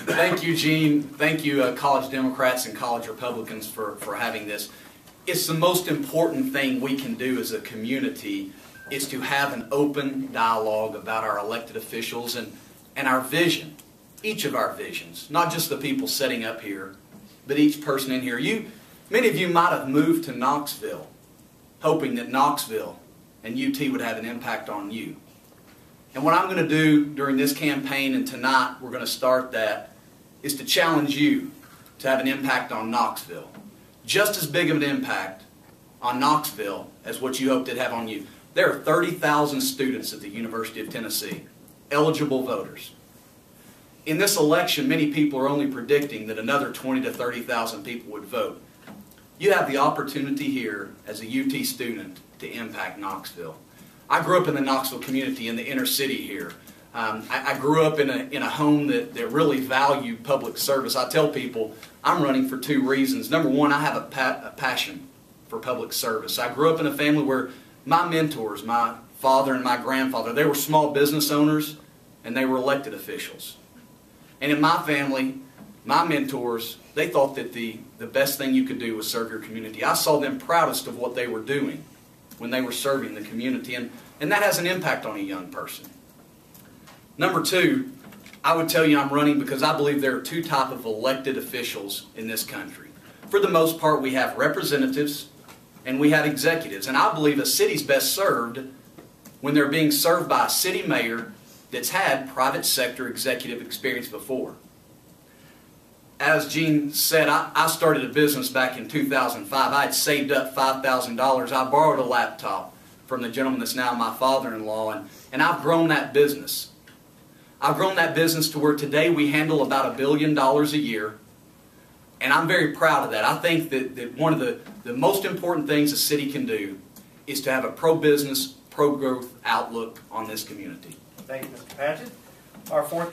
Thank you, Gene. Thank you, college Democrats and college Republicans for having this. It's the most important thing we can do as a community is to have an open dialogue about our elected officials and our vision, each of our visions, not just the people sitting up here, but each person in here. Many of you might have moved to Knoxville hoping that Knoxville and UT would have an impact on you. And what I'm going to do during this campaign, and tonight we're going to start that, is to challenge you to have an impact on Knoxville. Just as big of an impact on Knoxville as what you hoped it'd have on you. There are 30,000 students at the University of Tennessee, eligible voters. In this election, many people are only predicting that another 20 to 30,000 people would vote. You have the opportunity here as a UT student to impact Knoxville. I grew up in the Knoxville community in the inner city here. I grew up in a home that really valued public service. I tell people I'm running for two reasons. Number one, I have a passion for public service. I grew up in a family where my mentors, my father and my grandfather, they were small business owners and they were elected officials. And in my family, my mentors, they thought that the best thing you could do was serve your community. I saw them proudest of what they were doing when they were serving the community, and that has an impact on a young person. Number two, I would tell you I'm running because I believe there are two types of elected officials in this country. For the most part, we have representatives and we have executives, and I believe a city's best served when they're being served by a city mayor that's had private sector executive experience before. As Gene said, I started a business back in 2005. I had saved up $5,000. I borrowed a laptop from the gentleman that's now my father-in-law, and I've grown that business. I've grown that business to where today we handle about $1 billion a year, and I'm very proud of that. I think that one of the most important things a city can do is to have a pro-business, pro-growth outlook on this community. Thank you, Mr. Padgett. Our fourth